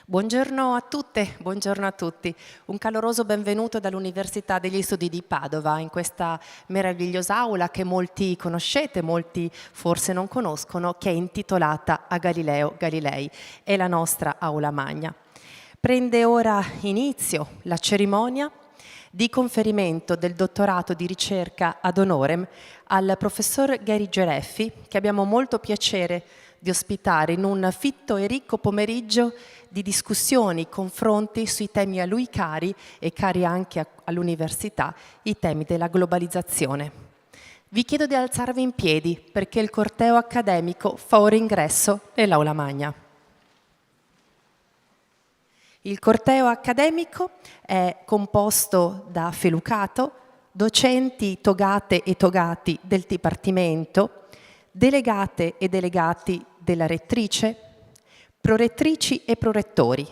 Buongiorno a tutte, buongiorno a tutti. Un caloroso benvenuto dall'Università degli Studi di Padova in questa meravigliosa aula che molti conoscete, molti forse non conoscono, che è intitolata a Galileo Galilei. È la nostra aula magna. Prende ora inizio la cerimonia di conferimento del dottorato di ricerca ad honorem al professor Gary Gereffi, che abbiamo molto piacere di ospitare in un fitto e ricco pomeriggio di discussioni, confronti sui temi a lui cari e cari anche all'università, i temi della globalizzazione. Vi chiedo di alzarvi in piedi perché il corteo accademico fa ora ingresso nell'aula magna. Il corteo accademico è composto da felucato, docenti togate e togati del Dipartimento, delegate e delegati della rettrice, prorettrici e prorettori,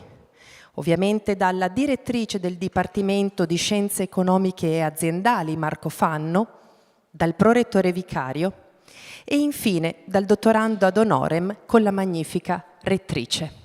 ovviamente dalla direttrice del Dipartimento di Scienze Economiche e Aziendali Marco Fanno, dal prorettore vicario e infine dal dottorando ad honorem con la magnifica rettrice.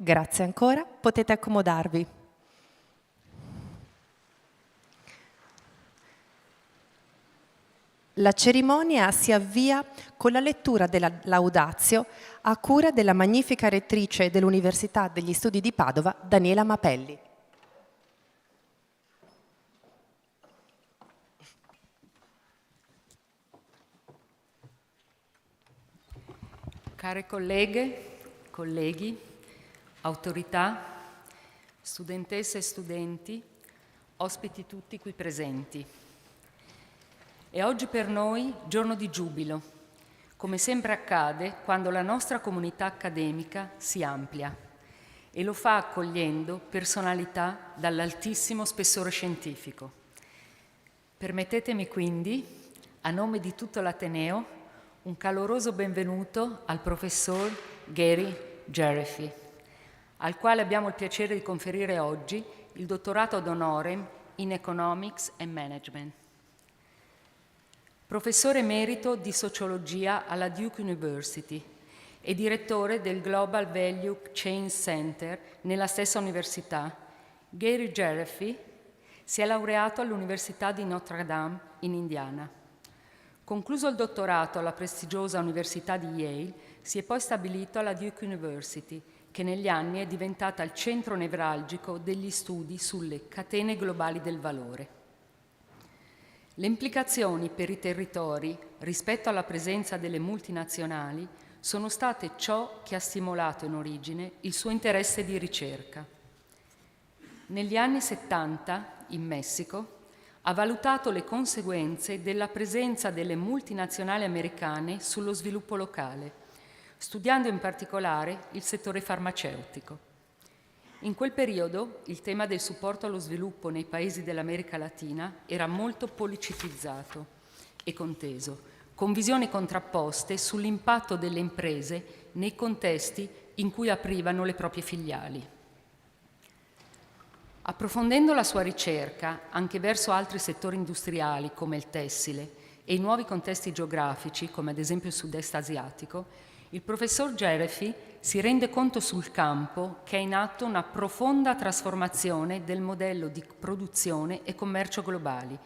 Grazie ancora, potete accomodarvi. La cerimonia si avvia con la lettura della Laudatio a cura della magnifica rettrice dell'Università degli Studi di Padova, Daniela Mapelli. Care colleghe, colleghi, autorità, studentesse e studenti, ospiti tutti qui presenti. È oggi per noi giorno di giubilo, come sempre accade quando la nostra comunità accademica si amplia e lo fa accogliendo personalità dall'altissimo spessore scientifico. Permettetemi quindi, a nome di tutto l'Ateneo, un caloroso benvenuto al professor Gary Gereffi, al quale abbiamo il piacere di conferire oggi il dottorato ad honorem in Economics and Management. Professore emerito di sociologia alla Duke University e direttore del Global Value Chain Center nella stessa università, Gary Gereffi si è laureato all'Università di Notre Dame in Indiana. Concluso il dottorato alla prestigiosa Università di Yale, si è poi stabilito alla Duke University, che negli anni è diventata il centro nevralgico degli studi sulle catene globali del valore. Le implicazioni per i territori rispetto alla presenza delle multinazionali sono state ciò che ha stimolato in origine il suo interesse di ricerca. Negli anni 70, in Messico, ha valutato le conseguenze della presenza delle multinazionali americane sullo sviluppo locale, studiando in particolare il settore farmaceutico. In quel periodo il tema del supporto allo sviluppo nei paesi dell'America Latina era molto politicizzato e conteso, con visioni contrapposte sull'impatto delle imprese nei contesti in cui aprivano le proprie filiali. Approfondendo la sua ricerca anche verso altri settori industriali come il tessile e i nuovi contesti geografici, come ad esempio il sud-est asiatico, il professor Gereffi si rende conto sul campo che è in atto una profonda trasformazione del modello di produzione e commercio globali,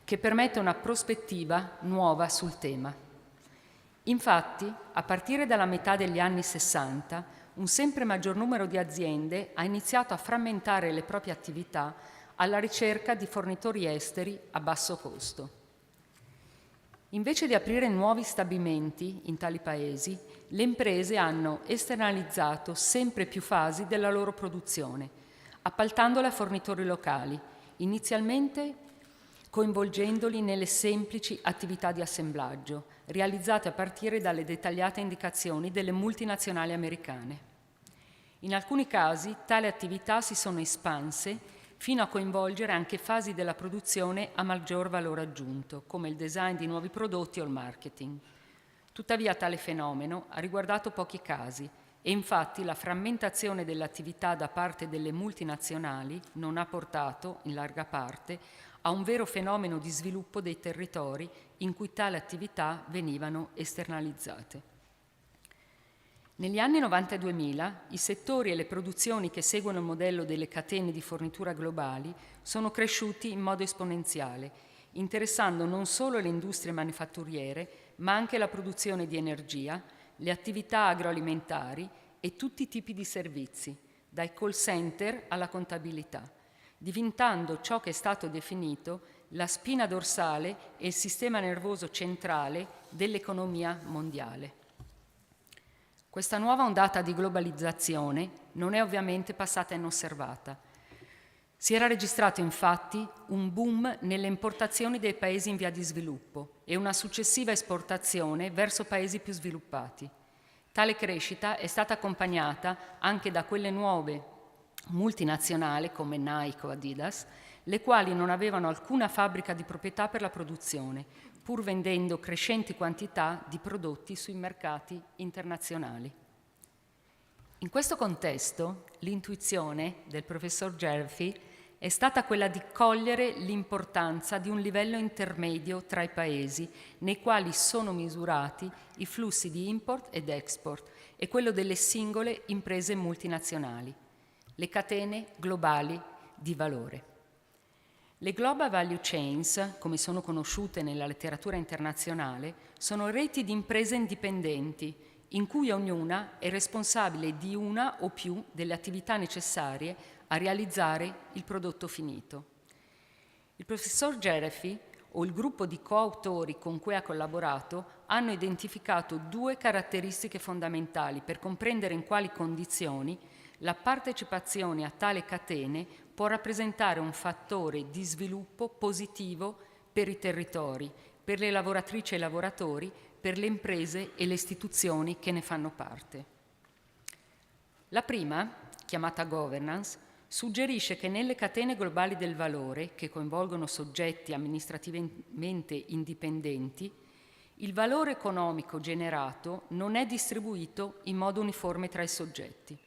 che permette una prospettiva nuova sul tema. Infatti, a partire dalla metà degli anni 60, un sempre maggior numero di aziende ha iniziato a frammentare le proprie attività alla ricerca di fornitori esteri a basso costo. Invece di aprire nuovi stabilimenti in tali paesi, le imprese hanno esternalizzato sempre più fasi della loro produzione, appaltandola a fornitori locali, inizialmente coinvolgendoli nelle semplici attività di assemblaggio, realizzate a partire dalle dettagliate indicazioni delle multinazionali americane. In alcuni casi tali attività si sono espanse fino a coinvolgere anche fasi della produzione a maggior valore aggiunto, come il design di nuovi prodotti o il marketing. Tuttavia tale fenomeno ha riguardato pochi casi e infatti la frammentazione dell'attività da parte delle multinazionali non ha portato, in larga parte, a un vero fenomeno di sviluppo dei territori in cui tali attività venivano esternalizzate. Negli anni 90 e 2000 i settori e le produzioni che seguono il modello delle catene di fornitura globali sono cresciuti in modo esponenziale, interessando non solo le industrie manifatturiere, ma anche la produzione di energia, le attività agroalimentari e tutti i tipi di servizi, dai call center alla contabilità, diventando ciò che è stato definito la spina dorsale e il sistema nervoso centrale dell'economia mondiale. Questa nuova ondata di globalizzazione non è ovviamente passata inosservata. Si era registrato infatti un boom nelle importazioni dei paesi in via di sviluppo e una successiva esportazione verso paesi più sviluppati. Tale crescita è stata accompagnata anche da quelle nuove multinazionali come Nike o Adidas, le quali non avevano alcuna fabbrica di proprietà per la produzione, pur vendendo crescenti quantità di prodotti sui mercati internazionali. In questo contesto, l'intuizione del professor Gereffy è stata quella di cogliere l'importanza di un livello intermedio tra i paesi nei quali sono misurati i flussi di import ed export e quello delle singole imprese multinazionali, le catene globali di valore. Le Global Value Chains, come sono conosciute nella letteratura internazionale, sono reti di imprese indipendenti in cui ognuna è responsabile di una o più delle attività necessarie a realizzare il prodotto finito. Il professor Gereffy o il gruppo di coautori con cui ha collaborato hanno identificato due caratteristiche fondamentali per comprendere in quali condizioni la partecipazione a tale catene può rappresentare un fattore di sviluppo positivo per i territori, per le lavoratrici e i lavoratori, per le imprese e le istituzioni che ne fanno parte. La prima, chiamata governance, suggerisce che nelle catene globali del valore, che coinvolgono soggetti amministrativamente indipendenti, il valore economico generato non è distribuito in modo uniforme tra i soggetti.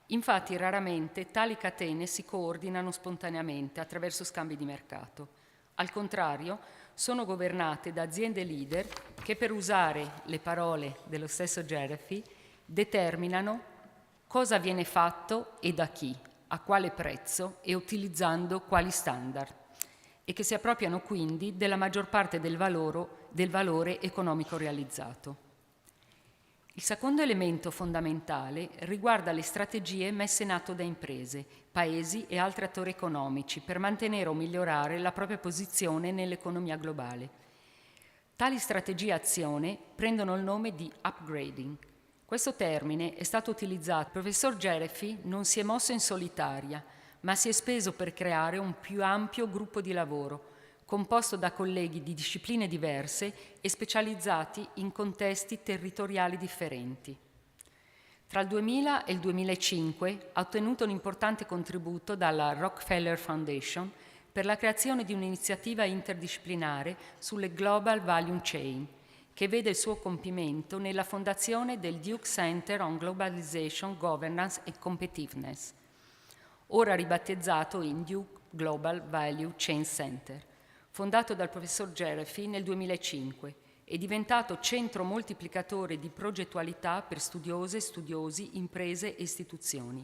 Infatti, raramente tali catene si coordinano spontaneamente attraverso scambi di mercato. Al contrario, sono governate da aziende leader che, per usare le parole dello stesso Gereffy, determinano cosa viene fatto e da chi, a quale prezzo e utilizzando quali standard, e che si appropriano quindi della maggior parte del valore economico realizzato. Il secondo elemento fondamentale riguarda le strategie messe in atto da imprese, paesi e altri attori economici per mantenere o migliorare la propria posizione nell'economia globale. Tali strategie e azioni prendono il nome di upgrading. Questo termine è stato utilizzato. Il professor Gereffy non si è mosso in solitaria, ma si è speso per creare un più ampio gruppo di lavoro, composto da colleghi di discipline diverse e specializzati in contesti territoriali differenti. Tra il 2000 e il 2005 ha ottenuto un importante contributo dalla Rockefeller Foundation per la creazione di un'iniziativa interdisciplinare sulle Global Value Chain, che vede il suo compimento nella fondazione del Duke Center on Globalization, Governance and Competitiveness, ora ribattezzato in Duke Global Value Chain Center, fondato dal professor Gereffy nel 2005 e diventato centro moltiplicatore di progettualità per studiose, studiosi, imprese e istituzioni.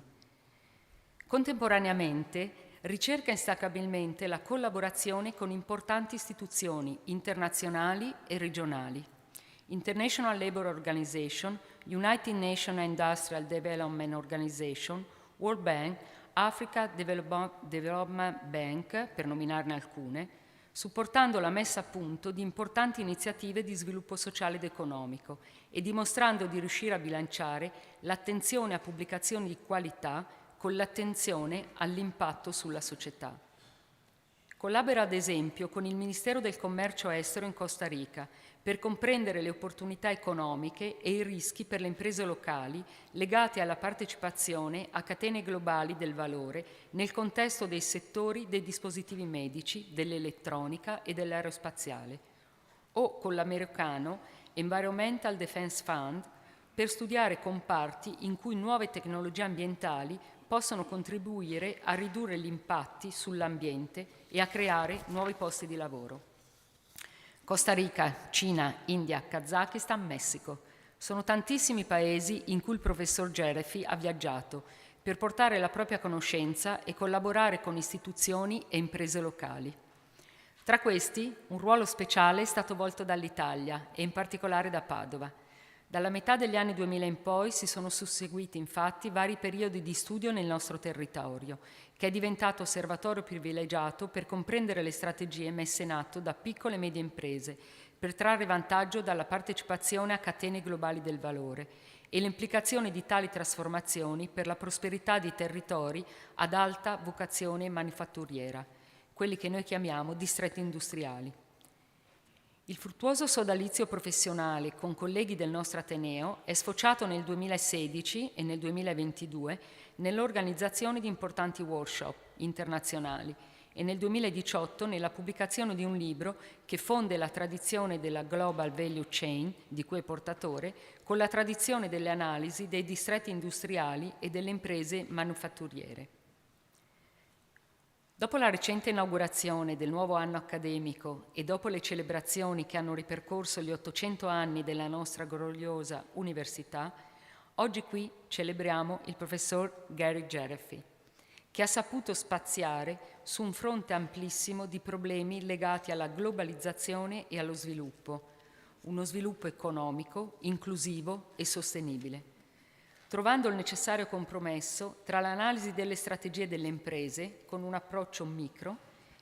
Contemporaneamente ricerca instaccabilmente la collaborazione con importanti istituzioni internazionali e regionali. International Labour Organization, United Nations Industrial Development Organization, World Bank, Africa Development Bank, per nominarne alcune, supportando la messa a punto di importanti iniziative di sviluppo sociale ed economico e dimostrando di riuscire a bilanciare l'attenzione a pubblicazioni di qualità con l'attenzione all'impatto sulla società. Collabora ad esempio con il Ministero del Commercio Estero in Costa Rica per comprendere le opportunità economiche e i rischi per le imprese locali legati alla partecipazione a catene globali del valore nel contesto dei settori dei dispositivi medici, dell'elettronica e dell'aerospaziale, o con l'americano Environmental Defense Fund per studiare comparti in cui nuove tecnologie ambientali possono contribuire a ridurre gli impatti sull'ambiente e a creare nuovi posti di lavoro. Costa Rica, Cina, India, Kazakistan, Messico. Sono tantissimi paesi in cui il professor Gereffi ha viaggiato per portare la propria conoscenza e collaborare con istituzioni e imprese locali. Tra questi, un ruolo speciale è stato volto dall'Italia e in particolare da Padova. Dalla metà degli anni 2000 in poi si sono susseguiti infatti vari periodi di studio nel nostro territorio, che è diventato osservatorio privilegiato per comprendere le strategie messe in atto da piccole e medie imprese per trarre vantaggio dalla partecipazione a catene globali del valore e le implicazioni di tali trasformazioni per la prosperità di territori ad alta vocazione manifatturiera, quelli che noi chiamiamo distretti industriali. Il fruttuoso sodalizio professionale con colleghi del nostro Ateneo è sfociato nel 2016 e nel 2022 nell'organizzazione di importanti workshop internazionali e nel 2018 nella pubblicazione di un libro che fonde la tradizione della Global Value Chain, di cui è portatore, con la tradizione delle analisi dei distretti industriali e delle imprese manufatturiere. Dopo la recente inaugurazione del nuovo anno accademico e dopo le celebrazioni che hanno ripercorso gli 800 anni della nostra gloriosa università, oggi qui celebriamo il professor Gary Gereffi, che ha saputo spaziare su un fronte amplissimo di problemi legati alla globalizzazione e allo sviluppo, uno sviluppo economico, inclusivo e sostenibile, trovando il necessario compromesso tra l'analisi delle strategie delle imprese con un approccio micro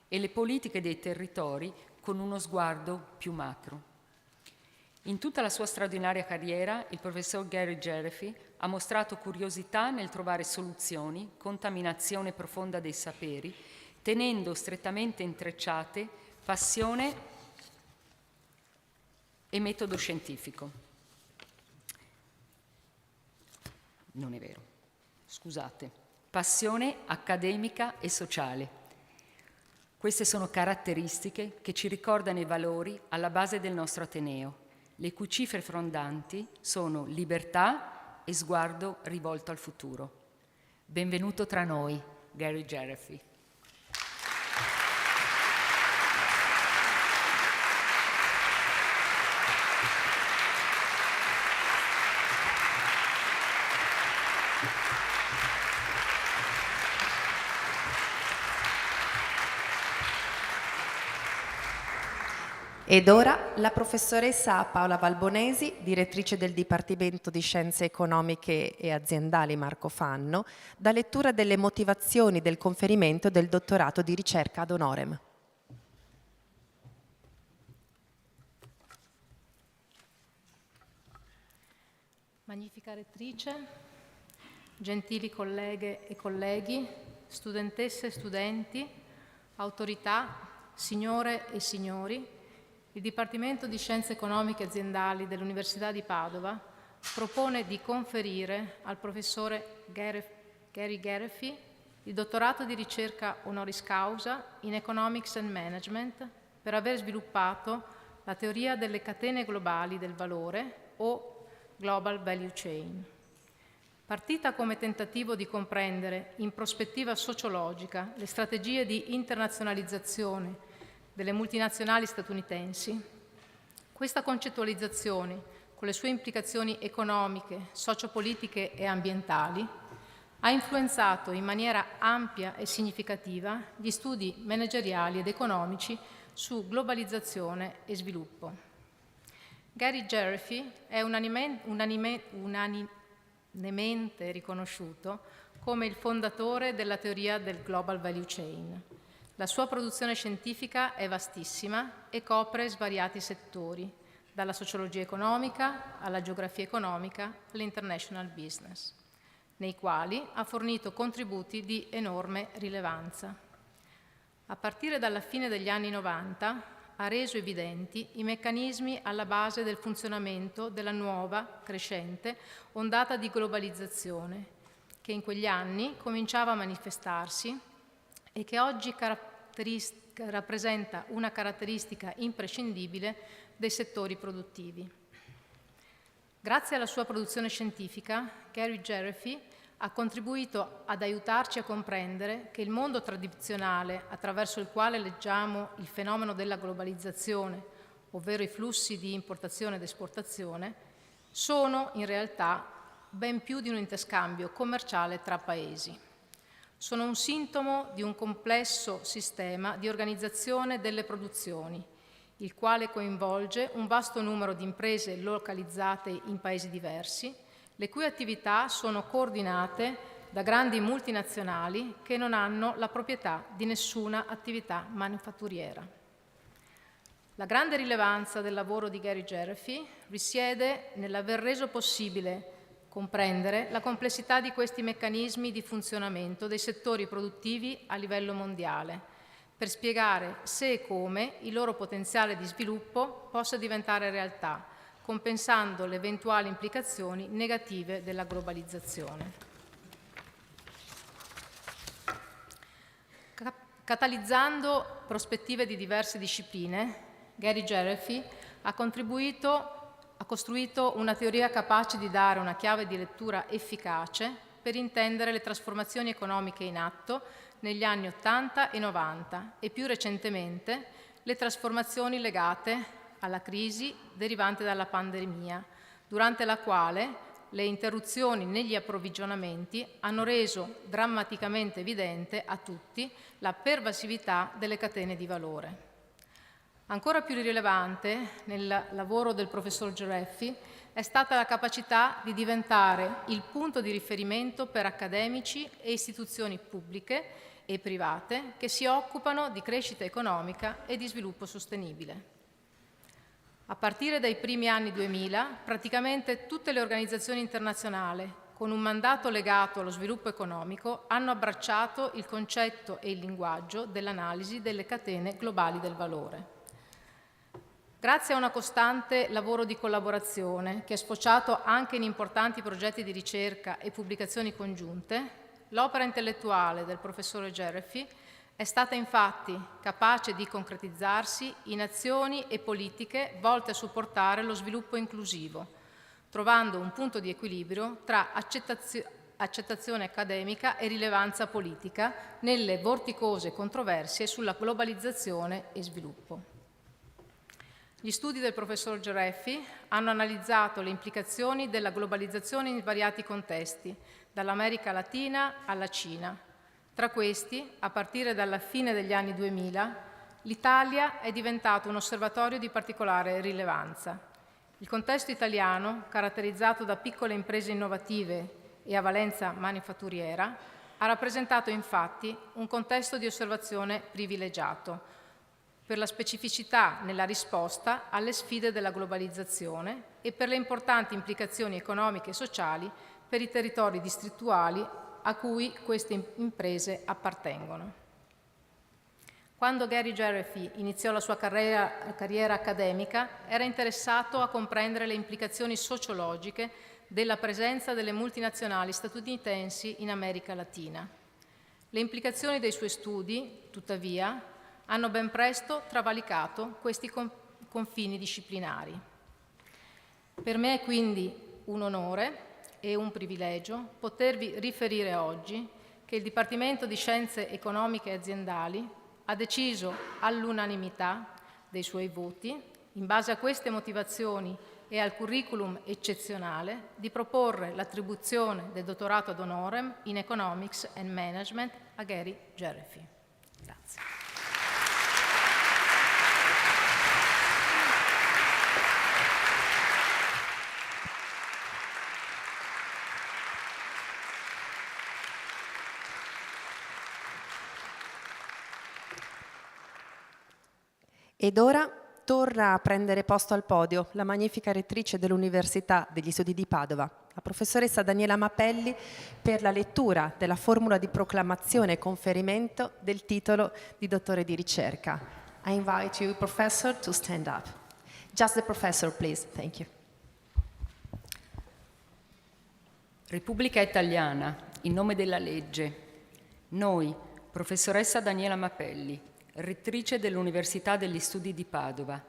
e le politiche dei territori con uno sguardo più macro. In tutta la sua straordinaria carriera, il professor Gary Gereffi ha mostrato curiosità nel trovare soluzioni, contaminazione profonda dei saperi, tenendo strettamente intrecciate passione e metodo scientifico. Non è vero, scusate, passione accademica e sociale. Queste sono caratteristiche che ci ricordano i valori alla base del nostro Ateneo, le cui cifre fondanti sono libertà e sguardo rivolto al futuro. Benvenuto tra noi, Gary Gereffi. Ed ora la professoressa Paola Valbonesi, direttrice del Dipartimento di Scienze Economiche e Aziendali Marco Fanno, dà lettura delle motivazioni del conferimento del dottorato di ricerca ad honorem. Magnifica rettrice, gentili colleghe e colleghi, studentesse e studenti, autorità, signore e signori, il Dipartimento di Scienze Economiche e Aziendali dell'Università di Padova propone di conferire al professore Gary Gereffi il dottorato di ricerca honoris causa in Economics and Management per aver sviluppato la teoria delle catene globali del valore o Global Value Chain. Partita come tentativo di comprendere in prospettiva sociologica le strategie di internazionalizzazione delle multinazionali statunitensi, questa concettualizzazione, con le sue implicazioni economiche, sociopolitiche e ambientali, ha influenzato in maniera ampia e significativa gli studi manageriali ed economici su globalizzazione e sviluppo. Gary Gereffi è unanimemente riconosciuto come il fondatore della teoria del Global Value Chain. La sua produzione scientifica è vastissima e copre svariati settori, dalla sociologia economica alla geografia economica all'international business, nei quali ha fornito contributi di enorme rilevanza. A partire dalla fine degli anni 90 ha reso evidenti i meccanismi alla base del funzionamento della nuova, crescente ondata di globalizzazione, che in quegli anni cominciava a manifestarsi e che oggi rappresenta una caratteristica imprescindibile dei settori produttivi. Grazie alla sua produzione scientifica, Gary Geraghty ha contribuito ad aiutarci a comprendere che il mondo tradizionale attraverso il quale leggiamo il fenomeno della globalizzazione, ovvero i flussi di importazione ed esportazione, sono in realtà ben più di un interscambio commerciale tra paesi. Sono un sintomo di un complesso sistema di organizzazione delle produzioni, il quale coinvolge un vasto numero di imprese localizzate in paesi diversi, le cui attività sono coordinate da grandi multinazionali che non hanno la proprietà di nessuna attività manifatturiera. La grande rilevanza del lavoro di Gary Geraghty risiede nell'aver reso possibile comprendere la complessità di questi meccanismi di funzionamento dei settori produttivi a livello mondiale, per spiegare se e come il loro potenziale di sviluppo possa diventare realtà, compensando le eventuali implicazioni negative della globalizzazione. Catalizzando prospettive di diverse discipline, Gary Geraghty ha costruito una teoria capace di dare una chiave di lettura efficace per intendere le trasformazioni economiche in atto negli anni 80 e 90 e più recentemente le trasformazioni legate alla crisi derivante dalla pandemia, durante la quale le interruzioni negli approvvigionamenti hanno reso drammaticamente evidente a tutti la pervasività delle catene di valore. Ancora più rilevante nel lavoro del professor Geraghty è stata la capacità di diventare il punto di riferimento per accademici e istituzioni pubbliche e private che si occupano di crescita economica e di sviluppo sostenibile. A partire dai primi anni 2000, praticamente tutte le organizzazioni internazionali con un mandato legato allo sviluppo economico hanno abbracciato il concetto e il linguaggio dell'analisi delle catene globali del valore. Grazie a un costante lavoro di collaborazione, che è sfociato anche in importanti progetti di ricerca e pubblicazioni congiunte, l'opera intellettuale del professore Geraghty è stata infatti capace di concretizzarsi in azioni e politiche volte a supportare lo sviluppo inclusivo, trovando un punto di equilibrio tra accettazione accademica e rilevanza politica nelle vorticose controversie sulla globalizzazione e sviluppo. Gli studi del professor Geraghty hanno analizzato le implicazioni della globalizzazione in svariati contesti, dall'America Latina alla Cina. Tra questi, a partire dalla fine degli anni 2000, l'Italia è diventato un osservatorio di particolare rilevanza. Il contesto italiano, caratterizzato da piccole imprese innovative e a valenza manifatturiera, ha rappresentato infatti un contesto di osservazione privilegiato per la specificità nella risposta alle sfide della globalizzazione e per le importanti implicazioni economiche e sociali per i territori distrettuali a cui queste imprese appartengono. Quando Gary Geraghty iniziò la sua carriera accademica, era interessato a comprendere le implicazioni sociologiche della presenza delle multinazionali statunitensi in America Latina. Le implicazioni dei suoi studi, tuttavia, hanno ben presto travalicato questi confini disciplinari. Per me è quindi un onore e un privilegio potervi riferire oggi che il Dipartimento di Scienze Economiche e Aziendali ha deciso all'unanimità dei suoi voti, in base a queste motivazioni e al curriculum eccezionale, di proporre l'attribuzione del dottorato ad honorem in Economics and Management a Gary Geraghty. Grazie. Ed ora torna a prendere posto al podio la magnifica rettrice dell'Università degli Studi di Padova, la professoressa Daniela Mapelli, per la lettura della formula di proclamazione e conferimento del titolo di dottore di ricerca. I invite you, Professor, to stand up. Just the professor, please. Thank you. Repubblica Italiana, in nome della legge. Noi, professoressa Daniela Mapelli, rettrice dell'Università degli Studi di Padova.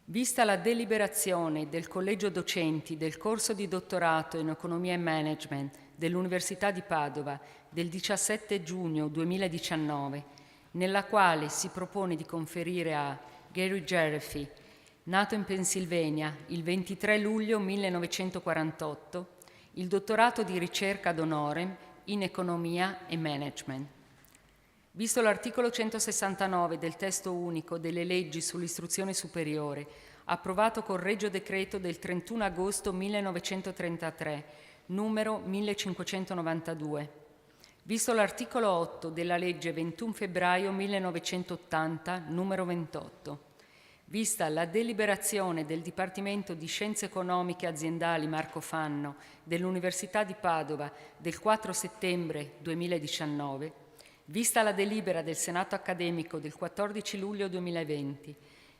Vista la deliberazione del Collegio Docenti del corso di dottorato in Economia e Management dell'Università di Padova del 17 giugno 2019, nella quale si propone di conferire a Gary Geraghty, nato in Pennsylvania il 23 luglio 1948, il dottorato di ricerca ad honorem in Economia e Management. Visto l'articolo 169 del testo unico delle leggi sull'istruzione superiore, approvato col Regio Decreto del 31 agosto 1933, numero 1592, visto l'articolo 8 della legge 21 febbraio 1980, numero 28, vista la deliberazione del Dipartimento di Scienze Economiche Aziendali Marco Fanno dell'Università di Padova del 4 settembre 2019, vista la delibera del Senato accademico del 14 luglio 2020,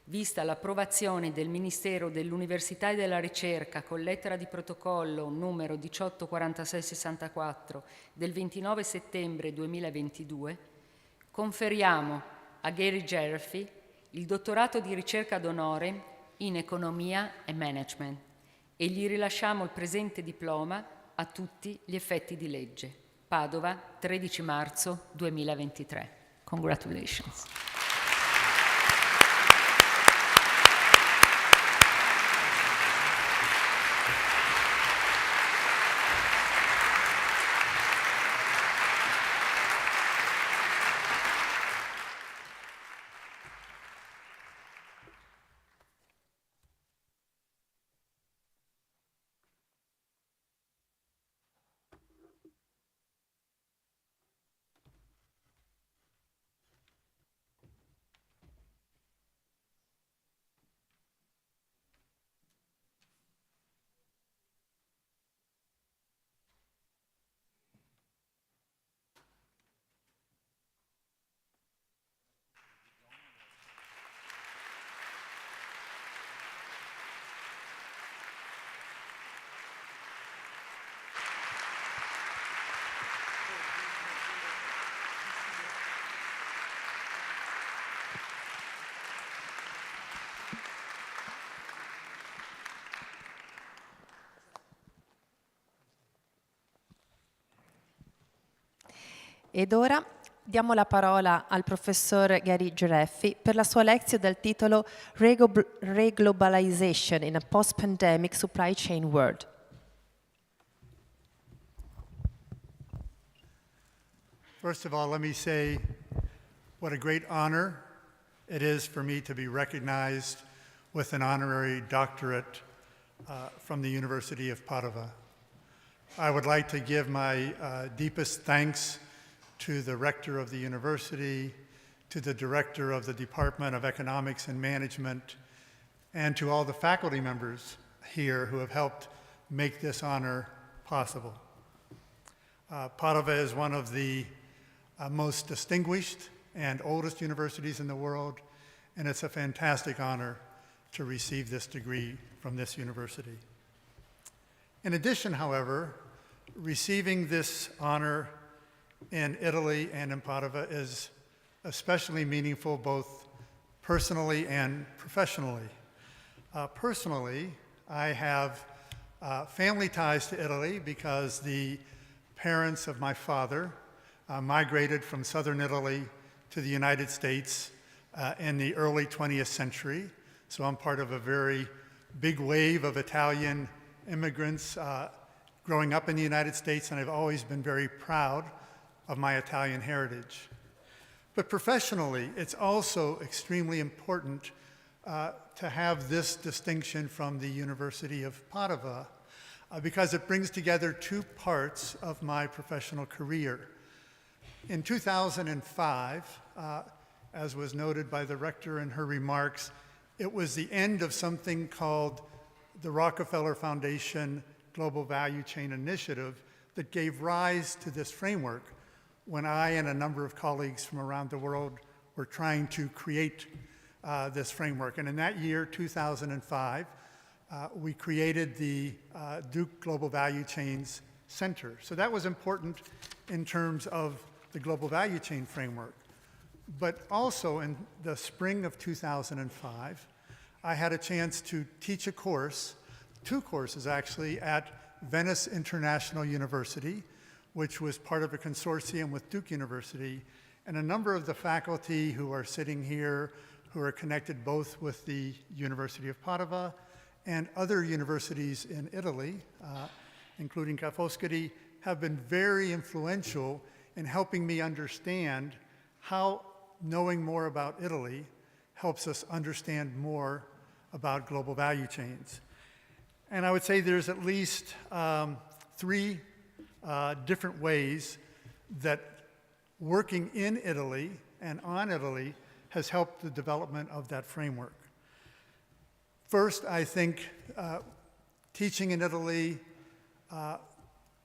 vista l'approvazione del Ministero dell'Università e della Ricerca con lettera di protocollo numero 184664 del 29 settembre 2022, conferiamo a Gary Geraghty il dottorato di ricerca ad honorem in Economia e Management e gli rilasciamo il presente diploma a tutti gli effetti di legge. Padova, 13 marzo 2023. Congratulations. Ed ora diamo la parola al professor Gary Geraghty per la sua lezione dal titolo Reglobalization in a Post-Pandemic Supply Chain World. First of all, let me say what a great honor it is for me to be recognized with an honorary doctorate from the University of Padova. I would like to give my deepest thanks to the rector of the university, to the director of the Department of Economics and Management, and to all the faculty members here who have helped make this honor possible. Padova is one of the most distinguished and oldest universities in the world, and it's a fantastic honor to receive this degree from this university. In addition, however, receiving this honor in Italy and in Padova is especially meaningful both personally and professionally. Personally, I have family ties to Italy because the parents of my father migrated from southern Italy to the United States in the early 20th century. So I'm part of a very big wave of Italian immigrants growing up in the United States, and I've always been very proud of my Italian heritage. But professionally, it's also extremely important to have this distinction from the University of Padova because it brings together two parts of my professional career. In 2005, as was noted by the rector in her remarks, it was the end of something called the Rockefeller Foundation Global Value Chain Initiative that gave rise to this framework when I and a number of colleagues from around the world were trying to create this framework. And in that year, 2005, we created the Duke Global Value Chains Center. So that was important in terms of the global value chain framework. But also in the spring of 2005, I had a chance to teach a course, 2 courses actually, at Venice International University, which was part of a consortium with Duke University. And a number of the faculty who are sitting here, who are connected both with the University of Padova and other universities in Italy, including Ca' Foscari, have been very influential in helping me understand how knowing more about Italy helps us understand more about global value chains. And I would say there's at least 3 different ways that working in Italy and on Italy has helped the development of that framework. First, I think teaching in Italy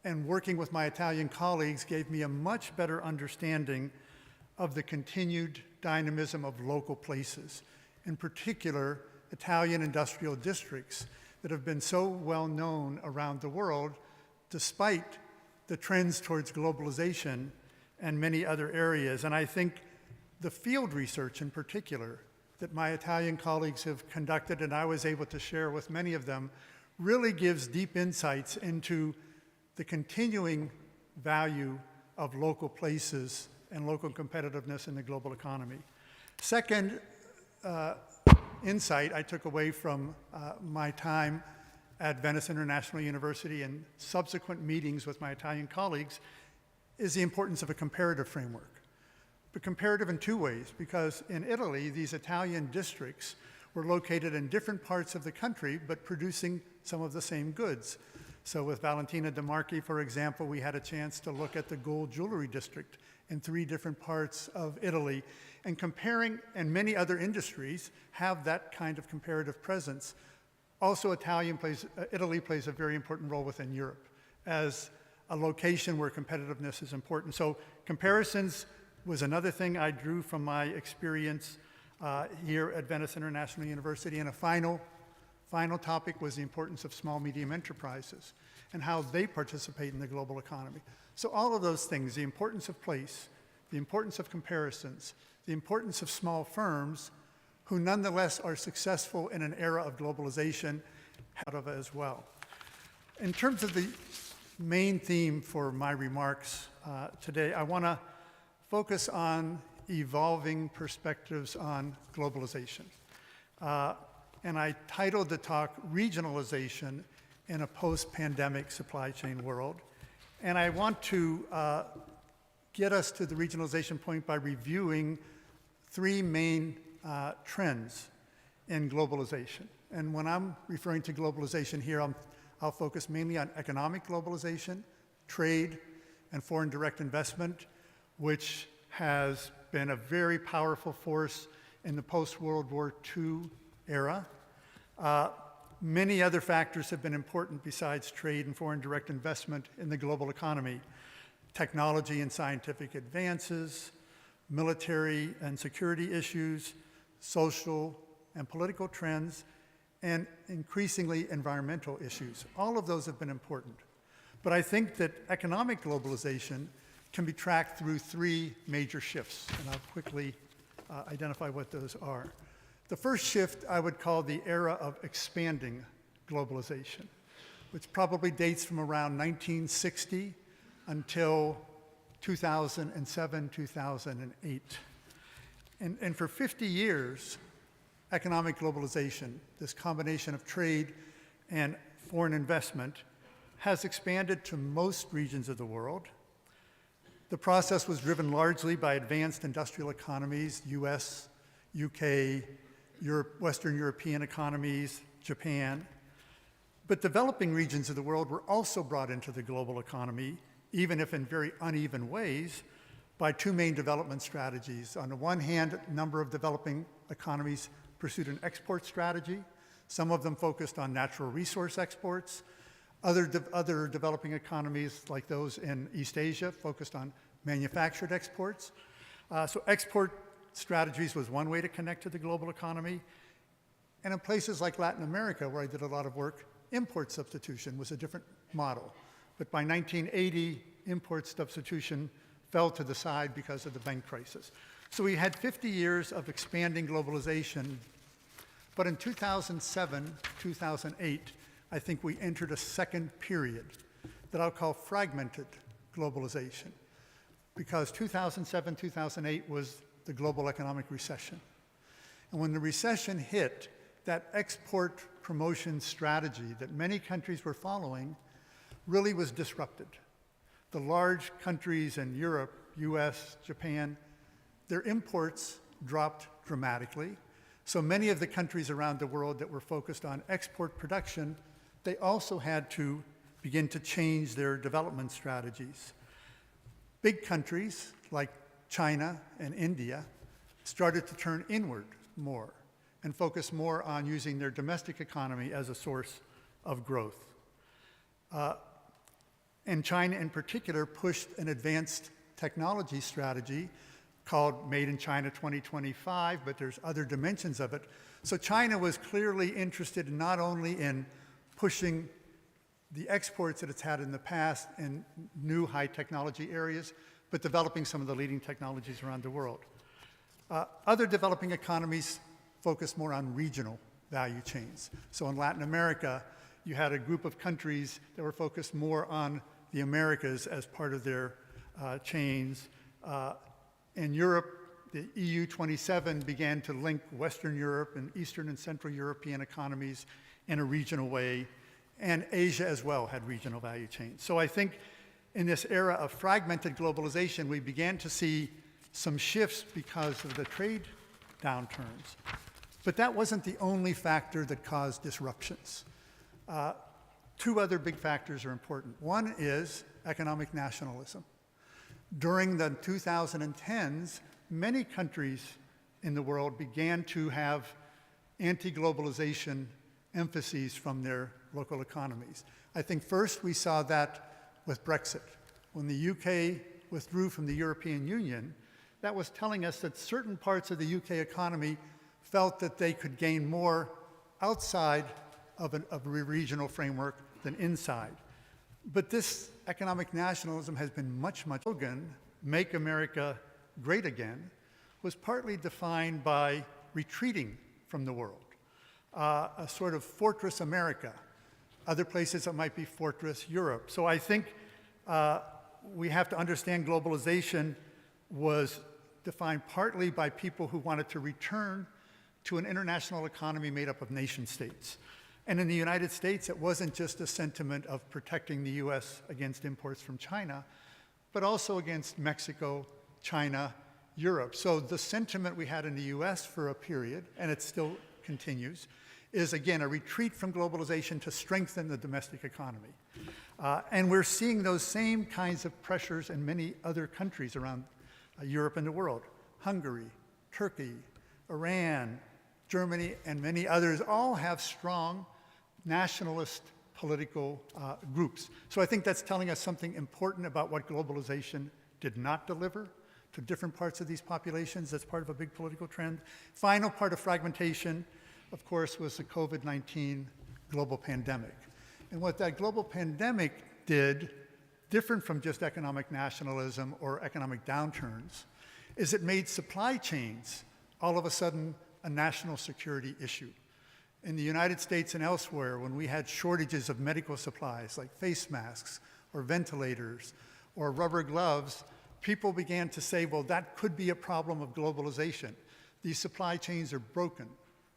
and working with my Italian colleagues gave me a much better understanding of the continued dynamism of local places, in particular Italian industrial districts that have been so well known around the world despite the trends towards globalization and many other areas. And I think the field research in particular that my Italian colleagues have conducted and I was able to share with many of them really gives deep insights into the continuing value of local places and local competitiveness in the global economy. Second insight I took away from my time at Venice International University and subsequent meetings with my Italian colleagues is the importance of a comparative framework. But comparative in 2 ways, because in Italy, these Italian districts were located in different parts of the country, but producing some of the same goods. So with Valentina De Marchi, for example, we had a chance to look at the gold jewelry district in 3 different parts of Italy. And comparing, and many other industries have that kind of comparative presence. Also, Italy plays a very important role within Europe as a location where competitiveness is important. So comparisons was another thing I drew from my experience here at Venice International University. And a final topic was the importance of small, medium enterprises and how they participate in the global economy. So all of those things, the importance of place, the importance of comparisons, the importance of small firms who nonetheless are successful in an era of globalization out of it as well. In terms of the main theme for my remarks today, I want to focus on evolving perspectives on globalization. And I titled the talk, Regionalization in a Post-Pandemic Supply Chain World. And I want to get us to the regionalization point by reviewing 3 main trends in globalization. And when I'm referring to globalization here, I'll focus mainly on economic globalization, trade, and foreign direct investment, which has been a very powerful force in the post-World War II era. Many other factors have been important besides trade and foreign direct investment in the global economy. Technology and scientific advances, military and security issues, social and political trends, and increasingly environmental issues. All of those have been important. But I think that economic globalization can be tracked through 3 major shifts, and I'll quickly identify what those are. The first shift I would call the era of expanding globalization, which probably dates from around 1960 until 2007, 2008. And for 50 years, economic globalization, this combination of trade and foreign investment, has expanded to most regions of the world. The process was driven largely by advanced industrial economies, US, UK, Western European economies, Japan. But developing regions of the world were also brought into the global economy, even if in very uneven ways, by 2 main development strategies. On the one hand, a number of developing economies pursued an export strategy. Some of them focused on natural resource exports. Other developing economies, like those in East Asia, focused on manufactured exports. So export strategies was one way to connect to the global economy. And in places like Latin America, where I did a lot of work, import substitution was a different model. But by 1980, import substitution fell to the side because of the bank crisis. So we had 50 years of expanding globalization. But in 2007, 2008, I think we entered a second period that I'll call fragmented globalization, because 2007, 2008 was the global economic recession. And when the recession hit, that export promotion strategy that many countries were following really was disrupted. The large countries in Europe, US, Japan, their imports dropped dramatically. So many of the countries around the world that were focused on export production, they also had to begin to change their development strategies. Big countries like China and India started to turn inward more and focus more on using their domestic economy as a source of growth. And China in particular pushed an advanced technology strategy called Made in China 2025, but there's other dimensions of it. So China was clearly interested not only in pushing the exports that it's had in the past in new high technology areas, but developing some of the leading technologies around the world. Other developing economies focus more on regional value chains. So in Latin America, you had a group of countries that were focused more on the Americas as part of their chains. In Europe, the EU 27 began to link Western Europe and Eastern and Central European economies in a regional way, and Asia as well had regional value chains. So I think in this era of fragmented globalization, we began to see some shifts because of the trade downturns. But that wasn't the only factor that caused disruptions. Two other big factors are important. One is economic nationalism. During the 2010s, many countries in the world began to have anti-globalization emphases from their local economies. I think first we saw that with Brexit. When the UK withdrew from the European Union, that was telling us that certain parts of the UK economy felt that they could gain more outside of a regional framework than inside. But this economic nationalism has been much slogan, Make America Great Again, was partly defined by retreating from the world, a sort of fortress America. Other places it might be fortress Europe. So I think we have to understand globalization was defined partly by people who wanted to return to an international economy made up of nation states. And in the United States, it wasn't just a sentiment of protecting the US against imports from China, but also against Mexico, China, Europe. So the sentiment we had in the US for a period, and it still continues, is again a retreat from globalization to strengthen the domestic economy. And we're seeing those same kinds of pressures in many other countries around Europe and the world. Hungary, Turkey, Iran, Germany, and many others all have strong nationalist political groups. So I think that's telling us something important about what globalization did not deliver to different parts of these populations. That's part of a big political trend. Final part of fragmentation, of course, was the COVID-19 global pandemic. And what that global pandemic did, different from just economic nationalism or economic downturns, is it made supply chains all of a sudden a national security issue. In the United States and elsewhere, when we had shortages of medical supplies like face masks or ventilators or rubber gloves, people began to say, well, that could be a problem of globalization. These supply chains are broken.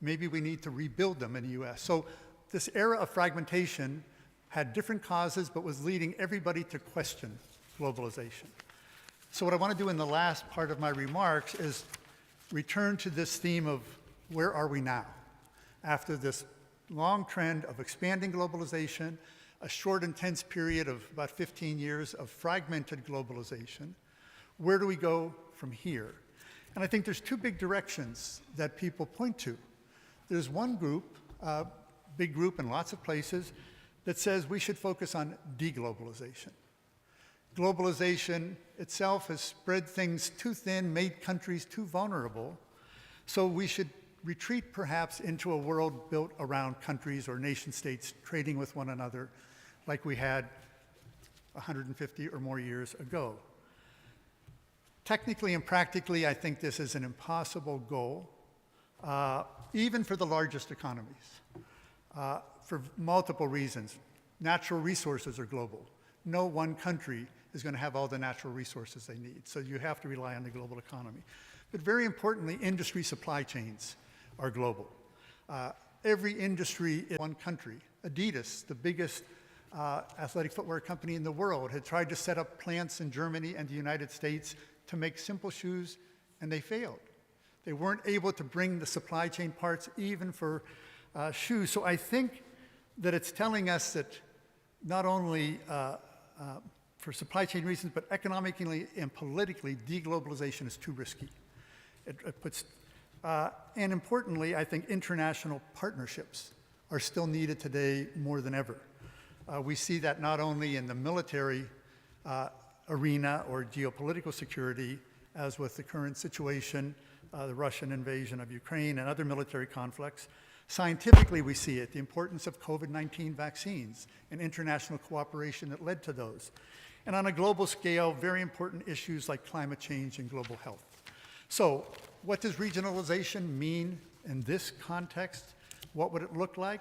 Maybe we need to rebuild them in the US. So this era of fragmentation had different causes, but was leading everybody to question globalization. So what I want to do in the last part of my remarks is return to this theme of where are we now? After this long trend of expanding globalization, a short, intense period of about 15 years of fragmented globalization, where do we go from here? And I think there's two big directions that people point to. There's one group, big group in lots of places, that says we should focus on deglobalization. Globalization itself has spread things too thin, made countries too vulnerable. So we should retreat perhaps into a world built around countries or nation states trading with one another like we had 150 or more years ago. Technically and practically, I think this is an impossible goal, even for the largest economies, for multiple reasons. Natural resources are global. No one country is going to have all the natural resources they need, so you have to rely on the global economy. But very importantly, industry supply chains are global. Every industry in one country, Adidas, the biggest athletic footwear company in the world, had tried to set up plants in Germany and the United States to make simple shoes, and they failed. They weren't able to bring the supply chain parts even for shoes. So I think that it's telling us that not only for supply chain reasons, but economically and politically, deglobalization is too risky. It puts, and importantly, I think international partnerships are still needed today more than ever. We see that not only in the military arena or geopolitical security, as with the current situation, the Russian invasion of Ukraine and other military conflicts. Scientifically, we see it, the importance of COVID-19 vaccines and international cooperation that led to those. And on a global scale, very important issues like climate change and global health. So what does regionalization mean in this context? What would it look like?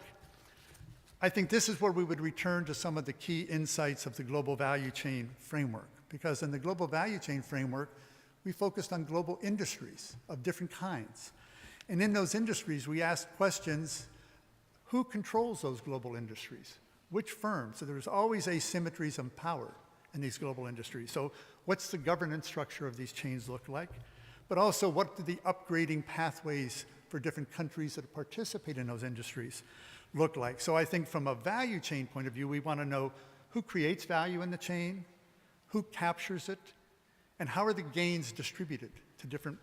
I think this is where we would return to some of the key insights of the global value chain framework, because in the global value chain framework, we focused on global industries of different kinds. And in those industries, we asked questions, who controls those global industries? Which firms? So there's always asymmetries of power in these global industries. So what's the governance structure of these chains look like? But also, what do the upgrading pathways for different countries that participate in those industries look like? So I think from a value chain point of view, we want to know who creates value in the chain, who captures it, and how are the gains distributed to different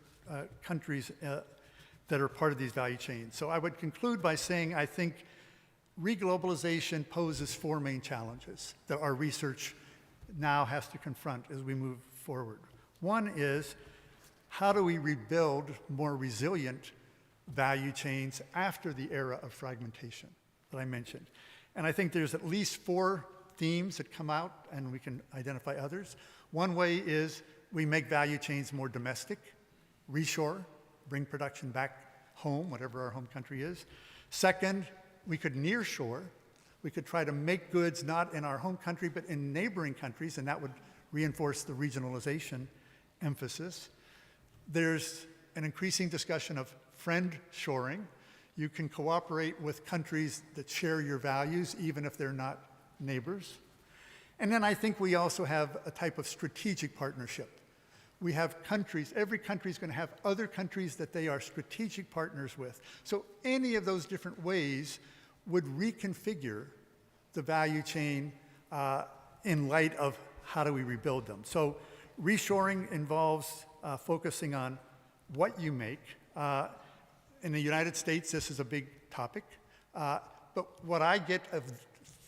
countries that are part of these value chains. So I would conclude by saying I think reglobalization poses four main challenges that our research now has to confront as we move forward. One is, how do we rebuild more resilient value chains after the era of fragmentation that I mentioned? And I think there's at least four themes that come out, and we can identify others. One way is we make value chains more domestic, reshore, bring production back home, whatever our home country is. Second, we could nearshore. We could try to make goods not in our home country, but in neighboring countries, and that would reinforce the regionalization emphasis. There's an increasing discussion of friend shoring. You can cooperate with countries that share your values, even if they're not neighbors. And then I think we also have a type of strategic partnership. We have countries, every country is going to have other countries that they are strategic partners with. So any of those different ways would reconfigure the value chain in light of how do we rebuild them. So reshoring involves focusing on what you make. In the United States, this is a big topic. But what I get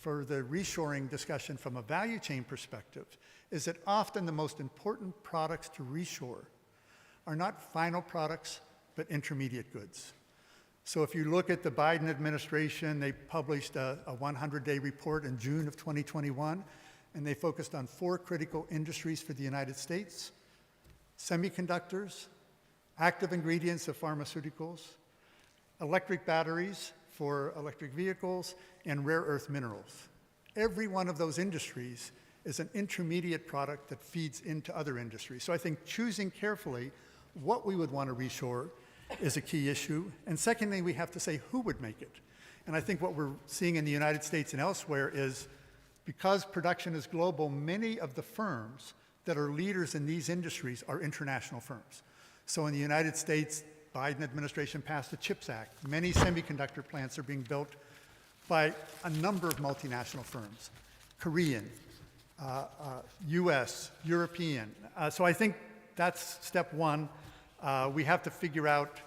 for the reshoring discussion from a value chain perspective is that often the most important products to reshore are not final products, but intermediate goods. So if you look at the Biden administration, they published a 100-day report in June of 2021, and they focused on four critical industries for the United States: semiconductors, active ingredients of pharmaceuticals, electric batteries for electric vehicles, and rare earth minerals. Every one of those industries is an intermediate product that feeds into other industries. So I think choosing carefully what we would want to reshore is a key issue. And secondly, we have to say who would make it. And I think what we're seeing in the United States and elsewhere is, because production is global, many of the firms that are leaders in these industries are international firms. So in the United States, Biden administration passed the CHIPS Act. Many semiconductor plants are being built by a number of multinational firms, Korean, US, European. So I think that's step one. We have to figure out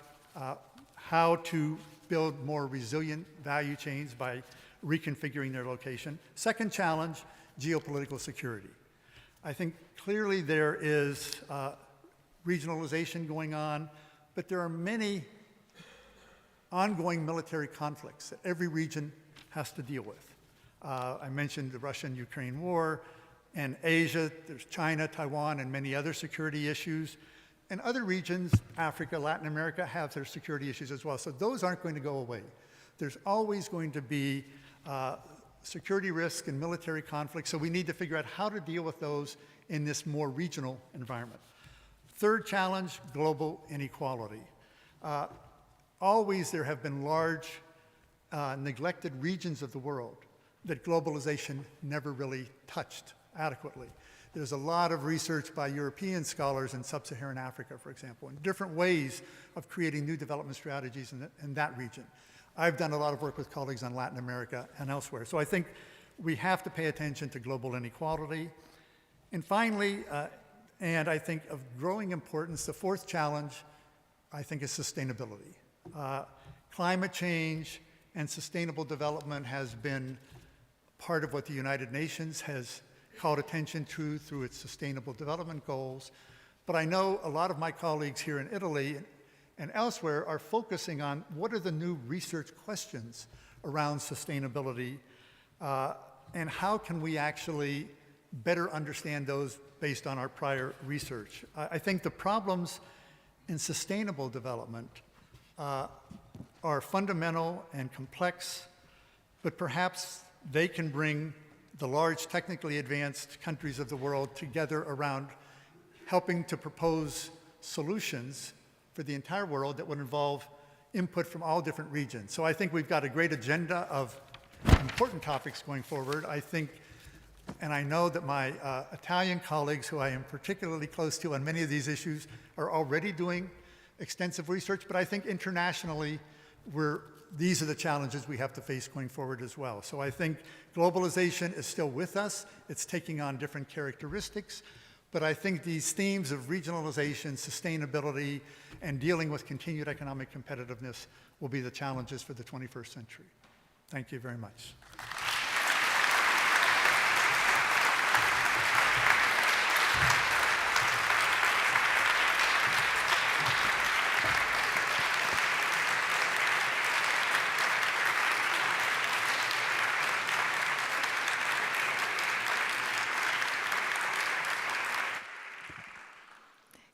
how to build more resilient value chains by reconfiguring their location. Second challenge, geopolitical security. I think clearly there is regionalization going on, but there are many ongoing military conflicts that every region has to deal with. I mentioned the Russian-Ukraine war, and Asia, there's China, Taiwan, and many other security issues. And other regions, Africa, Latin America, have their security issues as well. So those aren't going to go away. There's always going to be security risk and military conflict, so we need to figure out how to deal with those in this more regional environment. Third challenge, global inequality. Always there have been large neglected regions of the world that globalization never really touched adequately. There's a lot of research by European scholars in sub-Saharan Africa, for example, in different ways of creating new development strategies in that region. I've done a lot of work with colleagues on Latin America and elsewhere. So I think we have to pay attention to global inequality. And finally, and I think of growing importance, the fourth challenge, I think, is sustainability. Climate change and sustainable development has been part of what the United Nations has called attention to through its sustainable development goals. But I know a lot of my colleagues here in Italy and elsewhere are focusing on what are the new research questions around sustainability and how can we actually better understand those based on our prior research. I think the problems in sustainable development are fundamental and complex, but perhaps they can bring the large technically advanced countries of the world together around helping to propose solutions for the entire world that would involve input from all different regions. So I think we've got a great agenda of important topics going forward. I think, and I know that my Italian colleagues, who I am particularly close to on many of these issues, are already doing extensive research, but I think internationally, these are the challenges we have to face going forward as well. So I think globalization is still with us. It's taking on different characteristics, but I think these themes of regionalization, sustainability, and dealing with continued economic competitiveness will be the challenges for the 21st century. Thank you very much.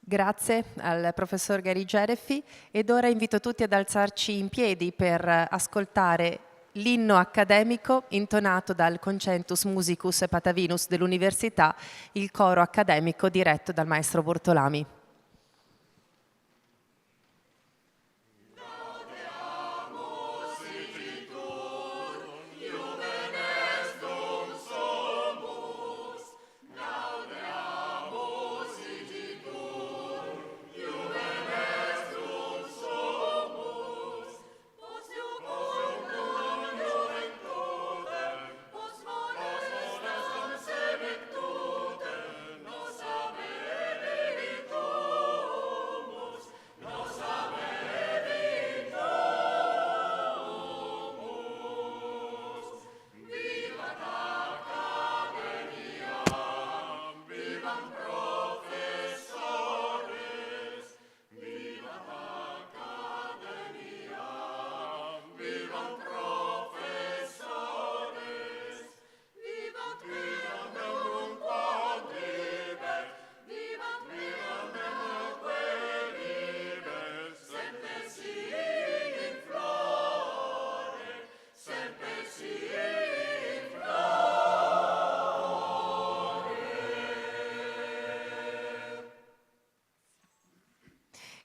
Grazie al professor Gary Gereffi ed ora invito tutti ad alzarci in piedi per ascoltare l'inno accademico intonato dal Concentus Musicus Patavinus dell'Università, il coro accademico diretto dal maestro Bortolami.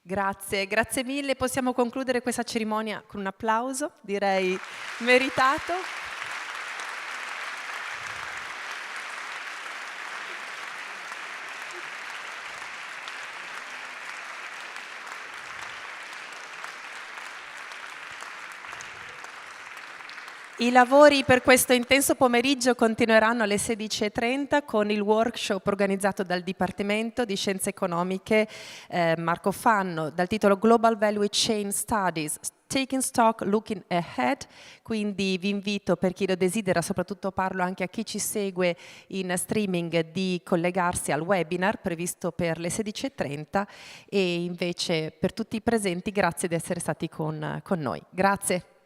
Grazie, grazie mille. Possiamo concludere questa cerimonia con un applauso, direi meritato. I lavori per questo intenso pomeriggio continueranno alle 16:30 con il workshop organizzato dal Dipartimento di Scienze Economiche Marco Fanno dal titolo Global Value Chain Studies, Taking Stock, Looking Ahead, quindi vi invito, per chi lo desidera, soprattutto parlo anche a chi ci segue in streaming, di collegarsi al webinar previsto per le 16:30 e invece per tutti i presenti grazie di essere stati con noi. Grazie.